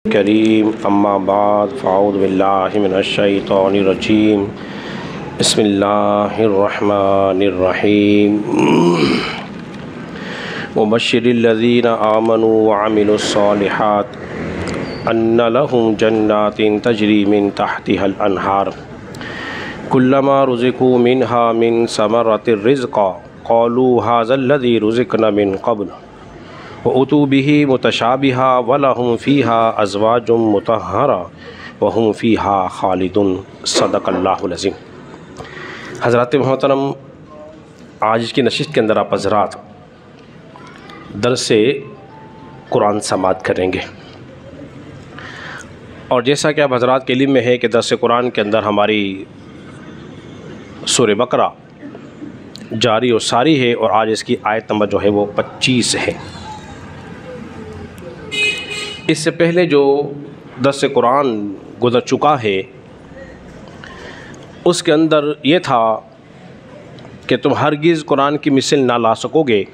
करीम अम्मा बाद फ़ाऊज़ु बिल्लाहि मिनश्शैतानिर्रजीम बिस्मिल्लाहिर्रहमानिर्रहीम वबश्शिरिल्लज़ीना आमनू वअमिलुस्सॉलिहात अन्ना लहुम जन्नातिन तजरी मिन तहतिहल अन्हार कुल्लमा रुज़िक़ू मिन्हा मिन समरतिर रिज़्क़ा क़ालू हाज़ल्लज़ी रुज़िक़ना मिन क़ब्ल व उतू बिही मुतशाबिहा वलहुम फ़ीहा अज़वाजुम मुतहहरा वहुम फ़ीहा खालिदुन सदक़ल्लाहुल अज़ीम। हज़रात मोहतरम, आज की नशिस्त के अंदर आप हज़रात दर्स कुरान समाअत करेंगे और जैसा कि आप हज़रात के इल्म में है कि दर्स कुरान के अंदर हमारी सूरह बकरा जारी और सारी है और आज इसकी आयत नंबर जो है वो 25 है। इससे पहले जो दर्स कुरान गुज़र चुका है उसके अंदर ये था कि तुम हरगिज़ कुरान की मिसाल ना ला सकोगे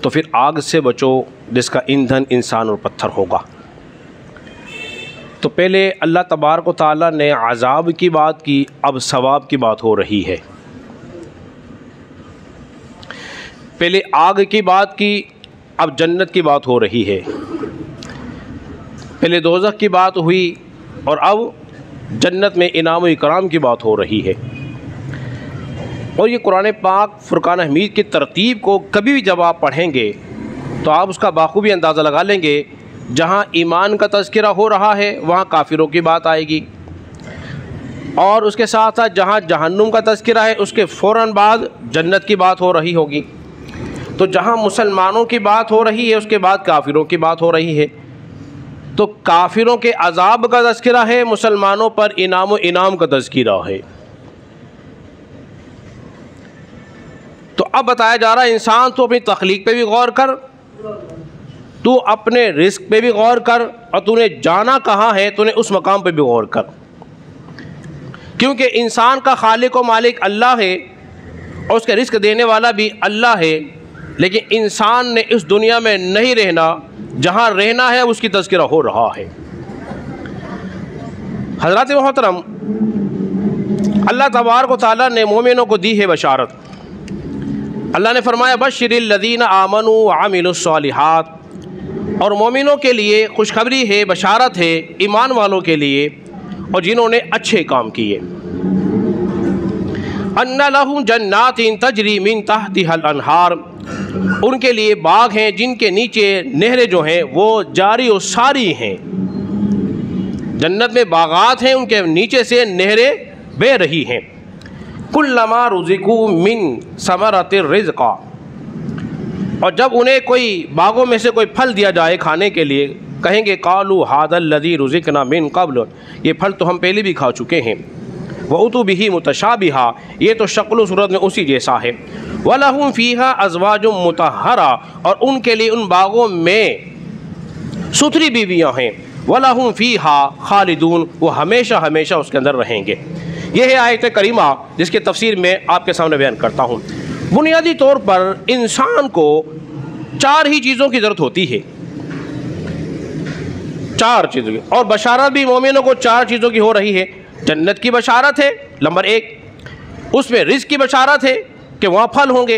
तो फिर आग से बचो जिसका ईंधन इंसान और पत्थर होगा। तो पहले अल्लाह तबारक व तआला ने अज़ाब की बात की, अब सवाब की बात हो रही है। पहले आग की बात की, अब जन्नत की बात हो रही है। पहले दोज़ख की बात हुई और अब जन्नत में इनाम व इकराम की बात हो रही है। और ये कुरान पाक फ़ुरक़ान हमीद की तरतीब को कभी भी जब आप पढ़ेंगे तो आप उसका बाखूबी अंदाज़ा लगा लेंगे। जहाँ ईमान का तज़किरा हो रहा है वहाँ काफिरों की बात आएगी और उसके साथ साथ जहाँ जहन्नुम का तज़किरा है उसके फ़ौरन बाद जन्नत की बात हो रही होगी। तो जहाँ मुसलमानों की बात हो रही है उसके बाद काफिरों की बात हो रही है। तो काफिरों के अज़ाब का तज़किरा है, मुसलमानों पर इनाम व इनाम का तज़किरा है। तो अब बताया जा रहा है इंसान तो अपनी तख्लीक पे भी गौर कर, तू अपने रिस्क पे भी गौर कर और तूने जाना कहाँ है तूने उस मकाम पे भी गौर कर, क्योंकि इंसान का खालिक व मालिक अल्लाह है और उसका रिस्क देने वाला भी अल्लाह है। लेकिन इंसान ने इस दुनिया में नहीं रहना, जहाँ रहना है उसकी तज़किरा हो रहा है। हज़रात मोहतरम, अल्लाह तबारक व तआला ने मोमिनों को दी है बशारत। अल्लाह ने फरमाया बश्शिरिल्लज़ीना आमनू व अमिलुस्सॉलिहात, और मोमिनों के लिए खुशखबरी है, बशारत है ईमान वालों के लिए और जिन्होंने अच्छे काम किए। अन्ना लहुम जन्नातिन तजरी मिन तहतिहल अन्हार, उनके लिए बाग हैं जिनके नीचे नहरें जो हैं वो जारी और सारी हैं। जन्नत में बागात हैं, उनके नीचे से नहरें बह रही हैं। कुल्लमा रुज़िक़ू मिन समरतिर रिज़्क़ा, और जब उन्हें कोई बागों में से कोई फल दिया जाए खाने के लिए कहेंगे क़ालू हाज़ल्लज़ी रुज़िक़ना मिन क़ब्ल, ये फल तो हम पहले भी खा चुके हैं। व उतू बिही मुतशाबिहा, ये तो शक्ल सूरत में उसी जैसा है। वलहुम फ़ीहा अज़वाजुम मुतहहरा, और उनके लिए उन बागों में सुथरी बीवियाँ हैं। वलहुम फ़ीहा खालिदून, वो हमेशा हमेशा उसके अंदर रहेंगे। यह है आयत करीमा जिसकी तफसीर मैं आपके सामने बयान करता हूँ। बुनियादी तौर पर इंसान को 4 ही चीज़ों की ज़रूरत होती है, 4 चीज़ों की, और बशारत भी मोमिनों को 4 चीज़ों की हो रही है। जन्नत की बशारत है नंबर 1, उसमें रिज़्क़ की बशारत है कि वहाँ फल होंगे,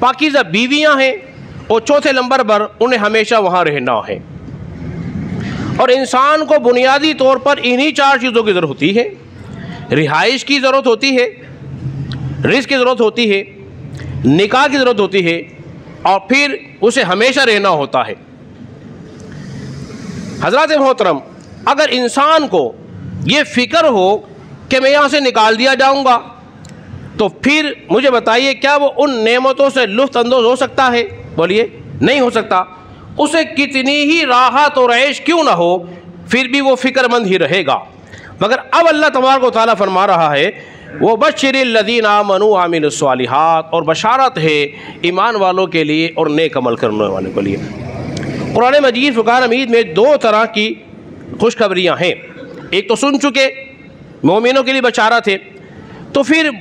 पाकीज़ा बीवियाँ हैं और चौथे नंबर पर उन्हें हमेशा वहाँ रहना है। और इंसान को बुनियादी तौर पर इन्हीं 4 चीज़ों की ज़रूरत होती है। रिहाइश की ज़रूरत होती है, रिज़्क़ की ज़रूरत होती है, निकाह की ज़रूरत होती है और फिर उसे हमेशा रहना होता है। हज़रात मोहतरम, अगर इंसान को ये फ़िक्र हो कि मैं यहाँ से निकाल दिया जाऊँगा तो फिर मुझे बताइए क्या वो उन नेमतों से लुत्फ़ अंदोज़ हो सकता है? बोलिए, नहीं हो सकता। उसे कितनी ही राहत और ऐश क्यों ना हो फिर भी वो फ़िक्रमंद ही रहेगा। मगर अब अल्लाह तबारक व तआला फरमा रहा है वो बश्शिरिल्लज़ीना आमनू व अमिलुस्सॉलिहात, और बशारत है ईमान वालों के लिए और नेक अमल करने वालों के लिए। कुरान मजीद फ़ुरक़ान हमीद में 2 तरह की खुशखबरियाँ हैं। एक तो सुन चुके, मोमिनों के लिए बशारत है, तो फिर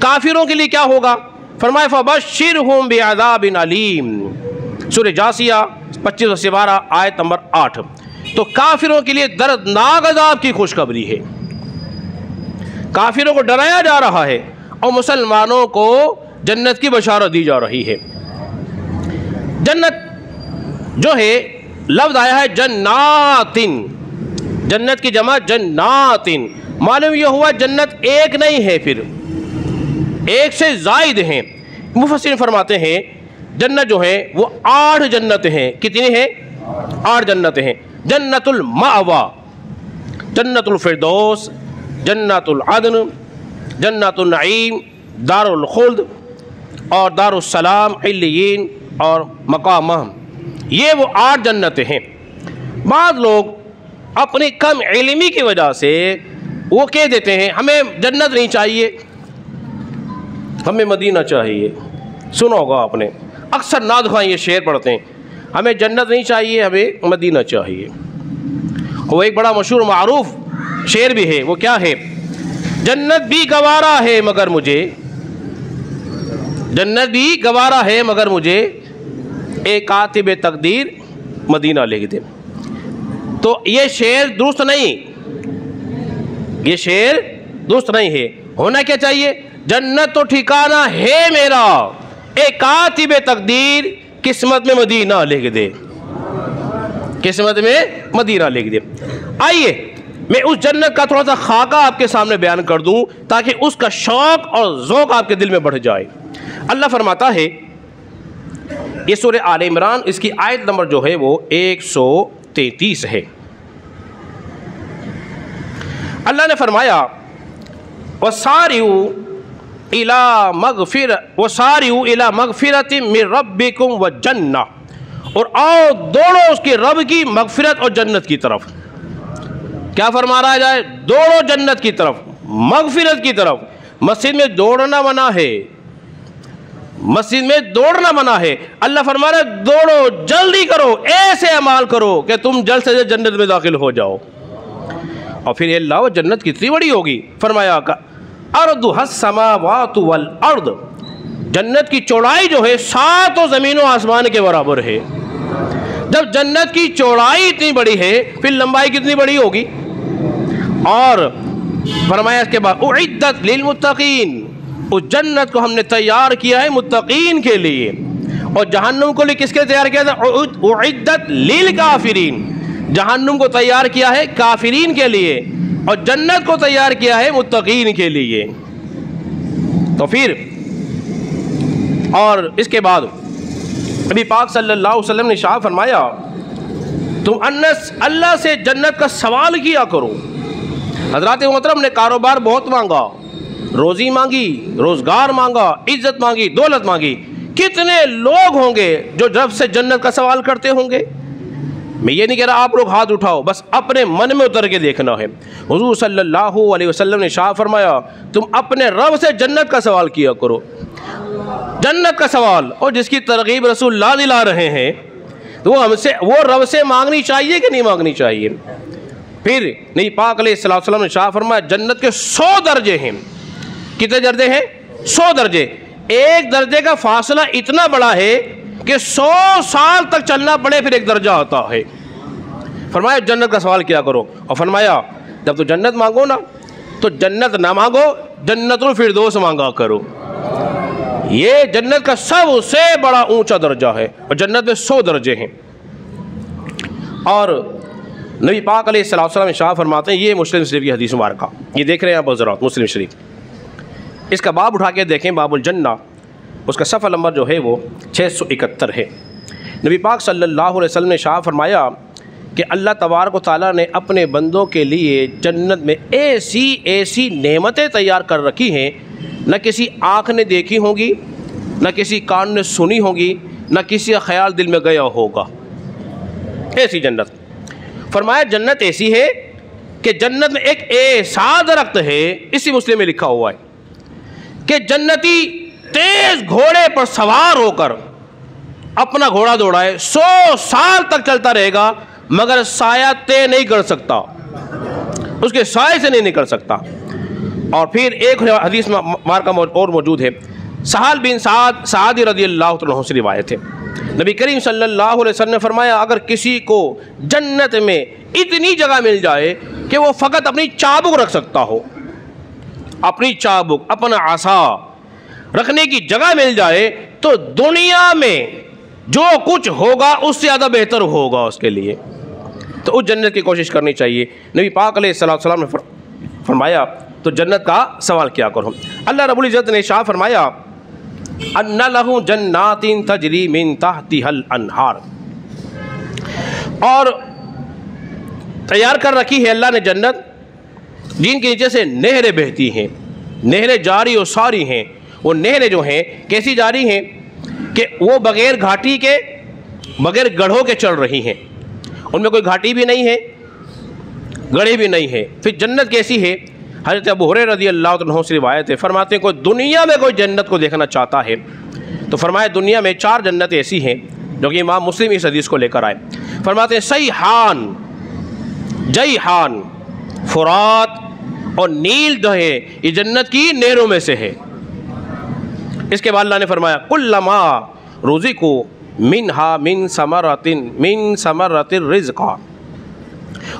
काफिरों के लिए क्या होगा? फरमाया फ़बश्शिरहुम बिअज़ाबिन अलीम, सूरह जासिया 25 से 12 आयत नंबर 8। तो काफिरों के लिए दर्दनाक अज़ाब की खुशखबरी है। काफिरों को डराया जा रहा है और मुसलमानों को जन्नत की बशारत दी जा रही है। जन्नत जो है, लफ्ज़ आया है जन्नातिन, जन्नत की जमा जन्नातिन, मालूम यह हुआ जन्नत एक नहीं है, फिर एक से ज़ायद हैं। मुफस्सिरीन फरमाते हैं जन्नत जो है वो 8 जन्नत हैं। कितनी हैं? 8 जन्नतें हैं। जन्नतुल मावा, जन्नतुल फिरदौस, जन्नतुल अदन, जन्नतुल नईम, दारुल खुल्द और दारुस सलाम, इल्लियीन और मकाम। ये वो 8 जन्नतें हैं। बाद लोग अपनी कम इल्मी की वजह से वो कह देते हैं हमें जन्नत नहीं चाहिए, हमें मदीना चाहिए। सुना होगा आपने, अक्सर नाद ख़्वां ये शेर पढ़ते हैं, हमें जन्नत नहीं चाहिए, हमें मदीना चाहिए। वो एक बड़ा मशहूर मारूफ शेर भी है, वो क्या है? जन्नत भी गवारा है मगर मुझे, जन्नत भी गवारा है मगर मुझे, एक कातिब तकदीर मदीना लिख दे। तो ये शेर दुरुस्त नहीं, ये शेर दुरुस्त नहीं है। होना क्या चाहिए? जन्नत तो ठिकाना है मेरा, एक कातिब तकदीर किस्मत में मदीना लिख दे, किस्मत में मदीना लिख दे। आइए मैं उस जन्नत का थोड़ा सा खाका आपके सामने बयान कर दूं ताकि उसका शौक और ज़ौक़ आपके दिल में बढ़ जाए। अल्लाह फरमाता है, ये सूरह आले इमरान, इसकी आयत नंबर जो है वो 133 है। अल्लाह ने फरमाया वसारिउ इला मगफिरतिम मिन रब्बिकुम व जन्ना, और आओ दौड़ो उसके रब की मगफिरत और जन्नत की तरफ। क्या फरमा रहा जाए? दौड़ो जन्नत की तरफ, मगफिरत की तरफ। मस्जिद में दौड़ना मना है, मस्जिद में दौड़ना मना है। अल्लाह फरमा रहा है दौड़ो, जल्दी करो, ऐसे अमाल करो कि तुम जल्द से जल्द जन्नत में दाखिल हो जाओ। और फिर अल्लाह जन्नत कितनी बड़ी होगी, फरमाया का अर्दुहस समावातु वल अर्द, जन्नत की चौड़ाई जो है 7 ज़मीनों आसमान के बराबर है। जब जन्नत की चौड़ाई इतनी बड़ी है फिर लंबाई कितनी बड़ी होगी। और फरमाया इसके बाद उइद्दत लिल मुत्तकीन, उस जन्नत को हमने तैयार किया है मुत्तकीन के लिए। और जहन्नुम को लिए किसके तैयार किया था? उइद्दत लिल काफिरीन, जहन्नुम को तैयार किया है काफिरीन के लिए और जन्नत को तैयार किया है मुत्तकीन के लिए। तो फिर और इसके बाद नबी पाक सल्लल्लाहु अलैहि वसल्लम ने शाह फरमाया तुम अल्लाह से जन्नत का सवाल किया करो। हज़रात मोहतरम ने कारोबार बहुत मांगा, रोज़ी मांगी, रोज़गार मांगा, इज्जत मांगी, दौलत मांगी। कितने लोग होंगे जो रब से जन्नत का सवाल करते होंगे? मैं ये नहीं कह रहा आप लोग हाथ उठाओ, बस अपने मन में उतर के देखना है। हुज़ूर सल्लल्लाहु अलैहि वसल्लम ने शाह फरमाया तुम अपने रब से जन्नत का सवाल किया करो, जन्नत का सवाल। और जिसकी तरगीब रसूलुल्लाह दिला रहे हैं तो वो रब से मांगनी चाहिए कि नहीं मांगनी चाहिए? फिर नबी पाक अलैहिस्सलातु वस्सलाम ने शाह फरमाया जन्नत के 100 दर्जे हैं। कितने दर्जे हैं? 100 दर्जे। एक दर्जे का फासला इतना बड़ा है कि 100 साल तक चलना पड़े फिर एक दर्जा आता है। फरमाया जन्नत का सवाल किया करो। और फरमाया जब तो जन्नत मांगो ना तो जन्नत ना मांगो, जन्नतुल फिरदौस मांगा करो। ये जन्नत का सबसे बड़ा ऊंचा दर्जा है और जन्नत में 100 दर्जे हैं। और नबी पाक अलैहिस्सलातु वस्सलाम शाह फरमाते हैं, ये मुस्लिम शरीफ की हदीस मुबारक, ये देख रहे हैं आप हज़रात मुस्लिम शरीफ, इसका बाब उठा के देखें, बाबुल जन्ना, उसका सफ़ा नंबर जो है वो 671 है। नबी पाक सल्लल्लाहु अलैहि वसल्लम ने शाह फरमाया कि अल्लाह तबारक व तआला ने अपने बंदों के लिए जन्नत में ऐसी ऐसी नेमतें तैयार कर रखी हैं न किसी आँख ने देखी होगी, न किसी कान ने सुनी होगी, न किसी का ख्याल दिल में गया होगा। ऐसी जन्नत। फरमाया जन्नत ऐसी है कि जन्नत में एक ऐसा दरख्त है, इसी मुस्लिम में लिखा हुआ है कि जन्नती तेज घोड़े पर सवार होकर अपना घोड़ा दौड़ाए 100 साल तक चलता रहेगा मगर साया तय नहीं कर सकता, उसके साए से नहीं निकल सकता। और फिर एक हदीस मार्का और मौजूद है, सहल बिन साद रज़ियल्लाहु अन्हु से रिवायत है, नबी करीम सल्लल्लाहु अलैहि वसल्लम ने फरमाया, अगर किसी को जन्नत में इतनी जगह मिल जाए कि वो फ़कत अपनी चाबुक रख सकता हो, अपनी चाबुक, अपना आसा रखने की जगह मिल जाए, तो दुनिया में जो कुछ होगा उससे ज़्यादा बेहतर होगा उसके लिए। तो उस जन्नत की कोशिश करनी चाहिए। नबी पाक अलैहिस्सलाम ने फरमाया, तो जन्नत का सवाल क्या करो। अल्लाह रब्बुल इज़्ज़त ने शाह फरमाया, अन्ना लहू जन्नातिन तजरी मिन तहतिहल अनहार, और तैयार कर रखी है अल्लाह ने जन्नत जिनके नीचे से नहरें बहती हैं, नहरें जारी और सारी हैं। वो नहरें जो हैं कैसी जारी हैं कि वो बग़ैर घाटी के, बग़ैर गढ़ों के चल रही हैं, उनमें कोई घाटी भी नहीं है, गढ़े भी नहीं है। फिर जन्नत कैसी है? हज़रत अबू हुरैरा रज़ियल्लाहु अन्हु से रिवायत है, फरमाते हैं कोई दुनिया में कोई जन्नत को देखना चाहता है तो फरमाया दुनिया में 4 जन्नत ऐसी हैं जो कि इमाम मुस्लिम इस हदीस को लेकर आए। फरमाते हैं सईहान, जईहान, फुरात और नील जो है ये जन्नत की नहरों में से है। इसके बाद अल्लाह ने फरमाया कुल्लमा रुज़िक़ू मिनहा मिन समरतिर रिज़्क़ा,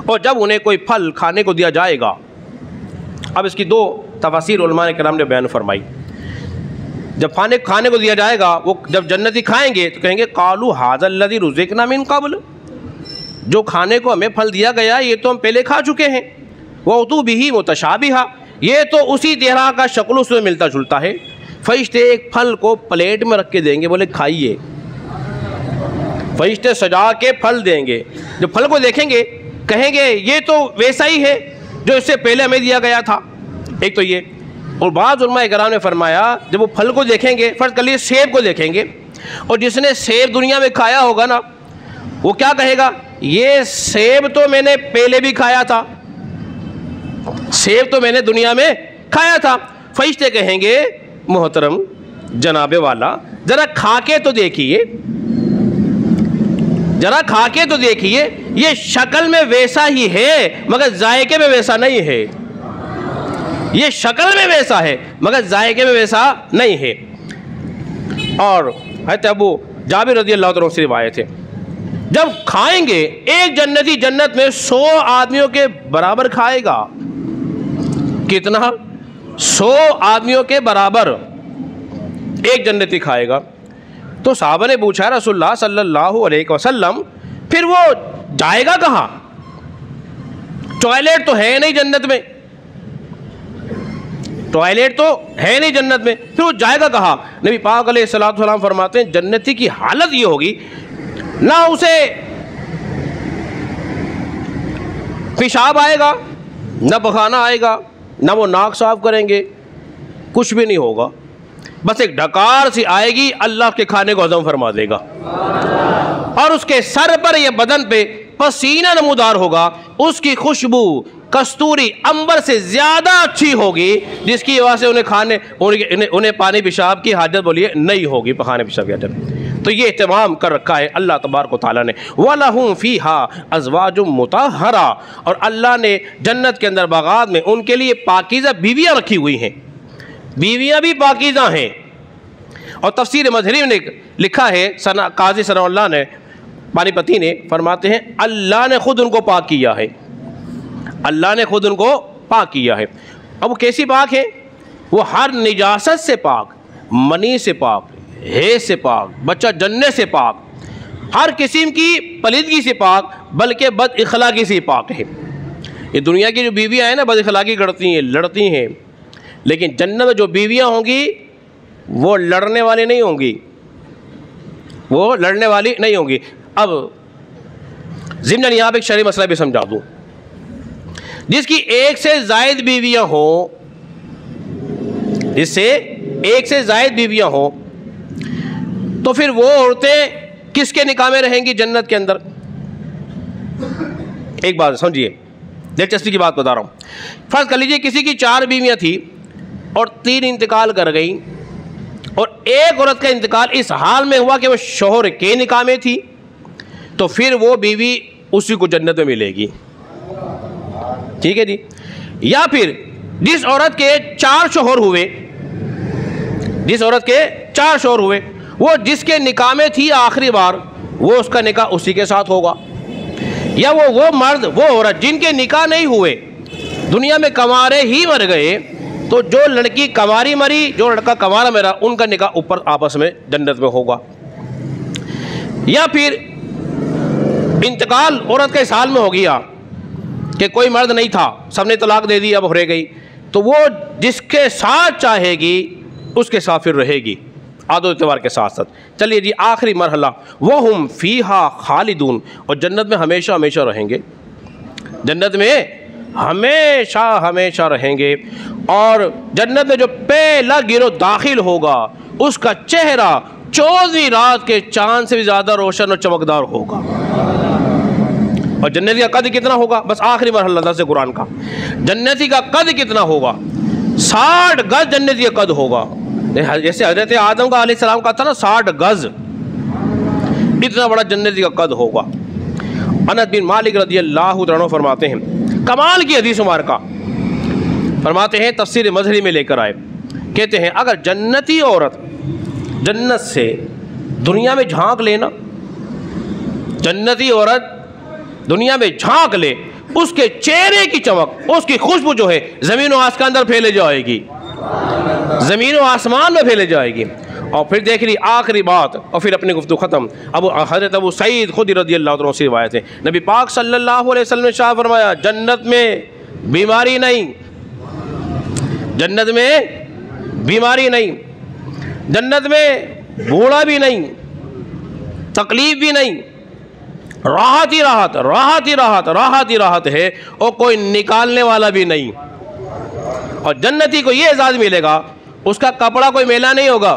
और जब उन्हें कोई फल खाने को दिया जाएगा। अब इसकी 2 तफसीर उलमा ने किराम ने बयान फरमाई। जब खाने को दिया जाएगा, वो जब जन्नती खाएंगे तो कहेंगे कालू हाज़ल लज़ी रुज़िक़ना मिन क़ब्ल, जो खाने को हमें फल दिया गया ये तो हम पहले खा चुके हैं। वअतू बिही मुतशाबिहा, ये तो उसी तरह का शक्ल उसमें मिलता जुलता है। फरिश्ते एक फल को प्लेट में रख के देंगे, बोले खाइए। फरिश्ते सजा के फल देंगे, जब फल को देखेंगे कहेंगे ये तो वैसा ही है जो इससे पहले हमें दिया गया था। एक तो ये, और बाज़ उलमा इकराम ने फरमाया जब वो फल को देखेंगे, फ़र्ज़ कर लिए सेब को देखेंगे, और जिसने सेब दुनिया में खाया होगा ना, वो क्या कहेगा, ये सेब तो मैंने पहले भी खाया था, सेब तो मैंने दुनिया में खाया था। फरिश्ते कहेंगे मोहतरम जनाबे वाला ज़रा खा के तो देखिए, ज़रा खा के तो देखिए, ये शक्ल में वैसा ही है मगर जायके में वैसा नहीं है। ये शक्ल में वैसा है मगर जायके में वैसा नहीं है। और हज़रत अबू जाबिर रज़ियल्लाहु अन्हु से रिवायत है, जब खाएंगे एक जन्नती जन्नत में 100 आदमियों के बराबर खाएगा। कितना? 100 आदमियों के बराबर एक जन्नती खाएगा। तो साहबा ने पूछा रसूलुल्लाह सल्लल्लाहु अलैहि वसल्लम, फिर वो जाएगा कहाँ? टॉयलेट तो है नहीं जन्नत में, टॉयलेट तो है नहीं जन्नत में, फिर वो जाएगा कहाँ? नबी पाक अलैहिस्सलातु वस्सलाम फरमाते हैं जन्नती की हालत ये होगी, ना उसे पेशाब आएगा, ना पखाना आएगा, ना वो नाक साफ करेंगे, कुछ भी नहीं होगा, बस एक ढकार सी आएगी, अल्लाह के खाने को हज़म फरमा देगा। और उसके सर पर या बदन पे पसीना नमूदार होगा, उसकी खुशबू कस्तूरी अंबर से ज़्यादा अच्छी होगी, जिसकी वजह से उन्हें पानी पेशाब की हाजत बोलिए नहीं होगी, पखाने पेशाब की हाजत। तो ये इत्माम कर रखा है अल्लाह तबारक व तआला ने। वलहुम फ़ीहा अज़वाजुम मुतहहरा, और अल्लाह ने जन्नत के अंदर बागात में उनके लिए पाकीज़ा बीवियाँ रखी हुई हैं, बीवियाँ भी पाकीज़ा हैं। और तफसीर मज़हरी ने लिखा है, काज़ी सनाउल्लाह ने पानीपती ने फरमाते हैं अल्लाह ने ख़ुद उनको पाक किया है, अल्लाह ने ख़ुद उनको पाक किया है। अब वो कैसी पाक है? वो हर निजासत से पाक, मनी से पाक, है से पाक, बच्चा जन्ने से पाक, हर किस्म की पलीदगी से पाक, बल्कि बद इखलाकी से पाक है। ये दुनिया की जो बीवियाँ हैं ना, बद इखलाकी करती हैं, लड़ती हैं, लेकिन जन्नत में जो बीवियाँ होंगी वो लड़ने वाली नहीं होंगी, वो लड़ने वाली नहीं होंगी। अब ज़िम्नन यहाँ पर एक शरई मसला भी समझा दूँ, जिसकी एक से ज़ायद बीवियाँ हों, जिससे एक से ज़ायद बीवियाँ हों, तो फिर वो औरतें किसके निकाह में रहेंगी जन्नत के अंदर? एक बात समझिए, दिलचस्पी की बात बता रहा हूँ। फ़र्ज़ कर लीजिए किसी की 4 बीवियाँ थी और 3 इंतकाल कर गई, और एक औरत का इंतकाल इस हाल में हुआ कि वो शोहर के निकाह में थी, तो फिर वो बीवी उसी को जन्नत में मिलेगी। ठीक है जी। या फिर जिस औरत के 4 शोहर हुए, जिस औरत के 4 शोहर हुए वो जिसके निकाह में थी आखिरी बार, वो उसका निकाह उसी के साथ होगा। या वो मर्द वो औरत जिनके निकाह नहीं हुए, दुनिया में कंवारे ही मर गए, तो जो लड़की कंवारी मरी, जो लड़का कंवारा मरा, उनका निकाह ऊपर आपस में जन्नत में होगा। या फिर इंतकाल औरत के साल में हो गया कि कोई मर्द नहीं था, सबने तलाक दे दी, अब हो गई, तो वो जिसके साथ चाहेगी उसके साथ फिर रहेगी, आदो इतवार के साथ साथ। चलिए जी, आखिरी मरहला, वो हम फ़ीहा खालिदून, और जन्नत में हमेशा हमेशा रहेंगे, जन्नत में हमेशा हमेशा रहेंगे। और जन्नत में जो पहला गिरोह दाखिल होगा उसका चेहरा 14वीं रात के चांद से भी ज़्यादा रोशन और चमकदार होगा। और जन्नती का कद कितना होगा, बस आखिरी मरहला दर्स कुरान का, जन्नती का कद कितना होगा, 60 गज जन्नती का कद होगा। जैसे हजरत आदम का अलैहिस्सलाम का था ना 60 गज, इतना बड़ा जन्नती का कद होगा। अनस बिन मालिक रज़ियल्लाहु अन्हु फरमाते हैं, कमाल की हदीस मुबारका, फरमाते हैं तफसीर मज़हरी में लेकर आए, कहते हैं अगर जन्नती औरत जन्नत से दुनिया में झांक लेना, जन्नती औरत दुनिया में झांक ले, उसके चेहरे की चमक, उसकी खुशबू जो है ज़मीन व आसमान के अंदर फैले जाएगी, ज़मीन व आसमान में फैले जाएगी। और फिर देख ली आखिरी बात, और फिर अपनी गुफ्तगू ख़त्म। हज़रत अबू सईद खुदरी रज़ियल्लाहु अन्हु से रिवायत है, नबी पाक सल्लल्लाहु अलैहि वसल्लम ने शाह फरमाया, जन्नत में बीमारी नहीं, जन्नत में बीमारी नहीं, जन्नत में बूढ़ा भी नहीं, तकलीफ भी नहीं, राहत ही राहत, राहत ही राहत, राहत ही राहत है, और कोई निकालने वाला भी नहीं। और जन्नती को ये एजाज़ मिलेगा, उसका कपड़ा कोई मेला नहीं होगा,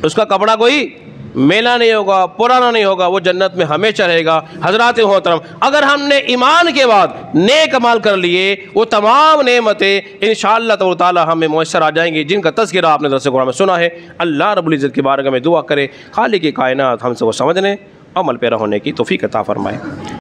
उसका कपड़ा कोई मेला नहीं होगा, पुराना नहीं होगा, वो जन्नत में हमेशा रहेगा। हज़रात मोहतरम, अगर हमने ईमान के बाद नेक अमाल कर लिए, वो तमाम नेमतें इंशाअल्लाह ताला हमें मुयस्सर आ जाएंगी, जिनका तज़किरा आपने दर्स कुरान में सुना है। अल्लाह रब्बुल इज़्ज़त की बारगाह में दुआ करे, खालिक़ कायनात हमसे वो समझने अमल पैरा होने की तौफ़ीक़ अता फ़रमाए।